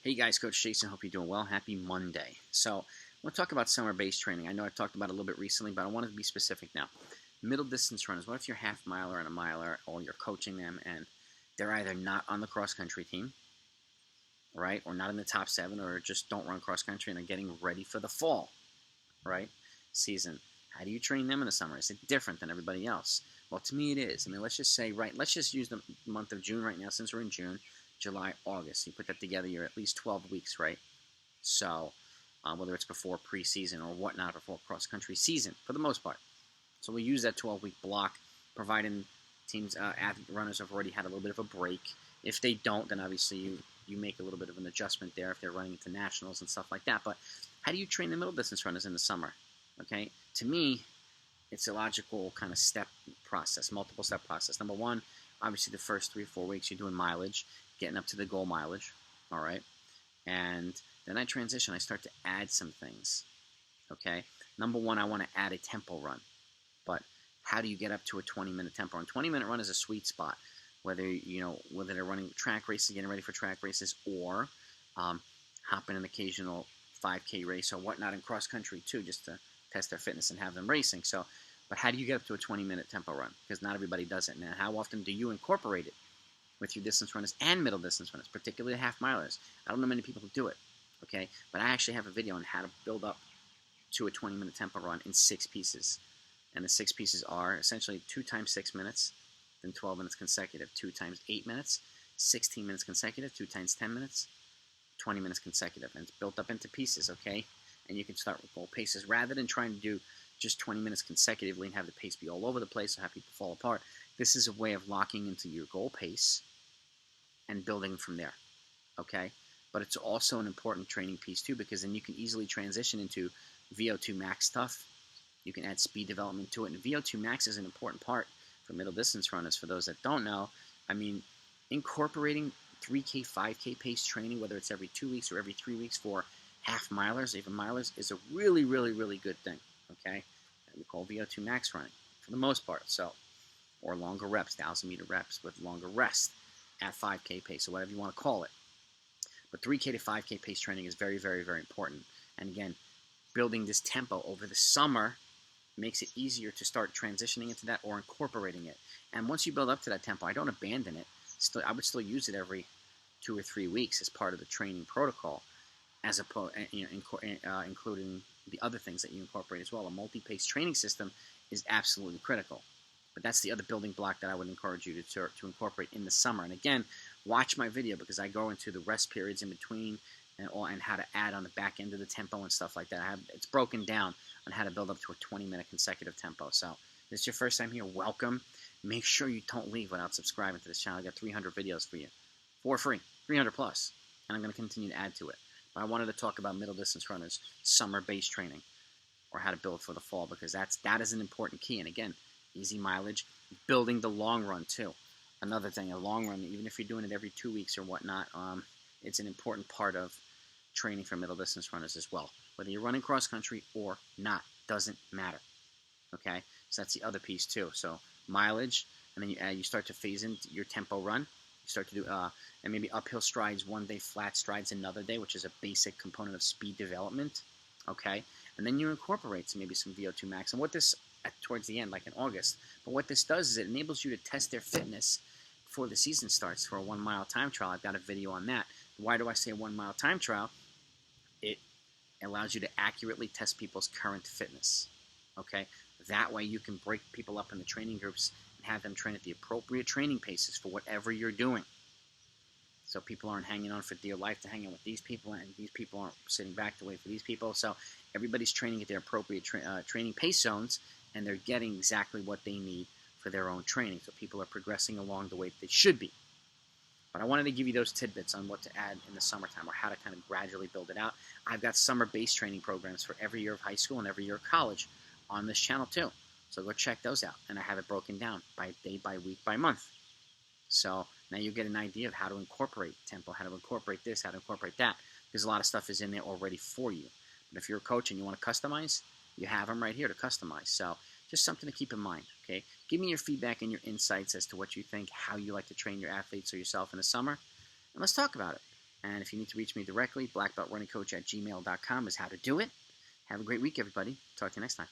Hey guys, Coach Jason. Hope you're doing well. Happy Monday. So, I want to talk about summer base training. I know I've talked about it a little bit recently, but I want to be specific now. Middle distance runners. What if you're half miler and a miler, or you're coaching them and they're either not on the cross country team, right, or not in the top 7, or just don't run cross country and are getting ready for the fall, right, season? How do you train them in the summer? Is it different than everybody else? Well, to me it is. I mean, let's just say, let's just use the month of June right now, since we're in June, July, August. You put that together, you're at least 12 weeks, right? So, whether it's before preseason or whatnot, before cross-country season, for the most part. So we use that 12-week block, providing teams, runners have already had a little bit of a break. If they don't, then obviously you make a little bit of an adjustment there if they're running into nationals and stuff like that. But how do you train the middle distance runners in the summer? Okay, to me, it's a logical kind of step process, multiple step process. Number one, obviously the first 3 or 4 weeks you're doing mileage, getting up to the goal mileage, all right? And then I transition, I start to add some things, okay? Number one, I want to add a tempo run. But how do you get up to a 20-minute tempo run? 20-minute run is a sweet spot, whether they're running track races, getting ready for track races, or hopping an occasional 5K race or whatnot in cross country too, just to test their fitness and have them racing. So, but how do you get up to a 20-minute tempo run? Because not everybody does it. Now, how often do you incorporate it with your distance runners and middle distance runners, particularly half milers? I don't know many people who do it, okay? But I actually have a video on how to build up to a 20-minute tempo run in 6 pieces. And the 6 pieces are essentially 2 times 6 minutes, then 12 minutes consecutive, 2 times 8 minutes, 16 minutes consecutive, 2 times 10 minutes, 20 minutes consecutive. And it's built up into pieces, okay? And you can start with goal paces rather than trying to do just 20 minutes consecutively and have the pace be all over the place or have people fall apart. This is a way of locking into your goal pace and building from there, okay? But it's also an important training piece too, because then you can easily transition into VO2 Max stuff. You can add speed development to it, and VO2 Max is an important part for middle distance runners. For those that don't know, I mean, incorporating 3K, 5K pace training, whether it's every 2 weeks or every 3 weeks for half milers, even milers, is a really, really, really good thing, okay? And we call VO2 Max running for the most part, so, or longer reps, 1,000-meter reps with longer rest at 5K pace, or whatever you want to call it. But 3K to 5K pace training is very, very, very important. And again, building this tempo over the summer makes it easier to start transitioning into that or incorporating it. And once you build up to that tempo, I don't abandon it. I would still use it every 2 or 3 weeks as part of the training protocol, as opposed, including the other things that you incorporate as well. A multi-pace training system is absolutely critical. But that's the other building block that I would encourage you to incorporate in the summer. And again, watch my video because I go into the rest periods in between and how to add on the back end of the tempo and stuff like that. It's broken down on how to build up to a 20-minute consecutive tempo. So if this is your first time here, welcome. Make sure you don't leave without subscribing to this channel. I got 300 videos for you for free, 300 plus, and I'm going to continue to add to it. But I wanted to talk about middle distance runners, summer base training, or how to build for the fall, because that is an important key. And again, easy mileage, building the long run too. Another thing, a long run, even if you're doing it every 2 weeks or whatnot, it's an important part of training for middle distance runners as well. Whether you're running cross country or not, doesn't matter. Okay, so that's the other piece too. So mileage, and then you start to phase in your tempo run. You start to do and maybe uphill strides one day, flat strides another day, which is a basic component of speed development. Okay, and then you incorporate maybe some VO2 Max. And what this towards the end, like in August. But what this does is it enables you to test their fitness before the season starts for a 1-mile time trial. I've got a video on that. Why do I say a 1-mile time trial? It allows you to accurately test people's current fitness. Okay? That way you can break people up into training groups and have them train at the appropriate training paces for whatever you're doing. So people aren't hanging on for dear life to hang out with these people, and these people aren't sitting back to wait for these people. So everybody's training at their appropriate training pace zones, and they're getting exactly what they need for their own training. So people are progressing along the way that they should be. But I wanted to give you those tidbits on what to add in the summertime, or how to kind of gradually build it out. I've got summer base training programs for every year of high school and every year of college on this channel too. So go check those out. And I have it broken down by day, by week, by month. So now you get an idea of how to incorporate tempo, how to incorporate this, how to incorporate that. Because a lot of stuff is in there already for you. But if you're a coach and you want to customize, you have them right here to customize. So just something to keep in mind, okay? Give me your feedback and your insights as to what you think, how you like to train your athletes or yourself in the summer, and let's talk about it. And if you need to reach me directly, blackbeltrunningcoach@gmail.com is how to do it. Have a great week, everybody. Talk to you next time.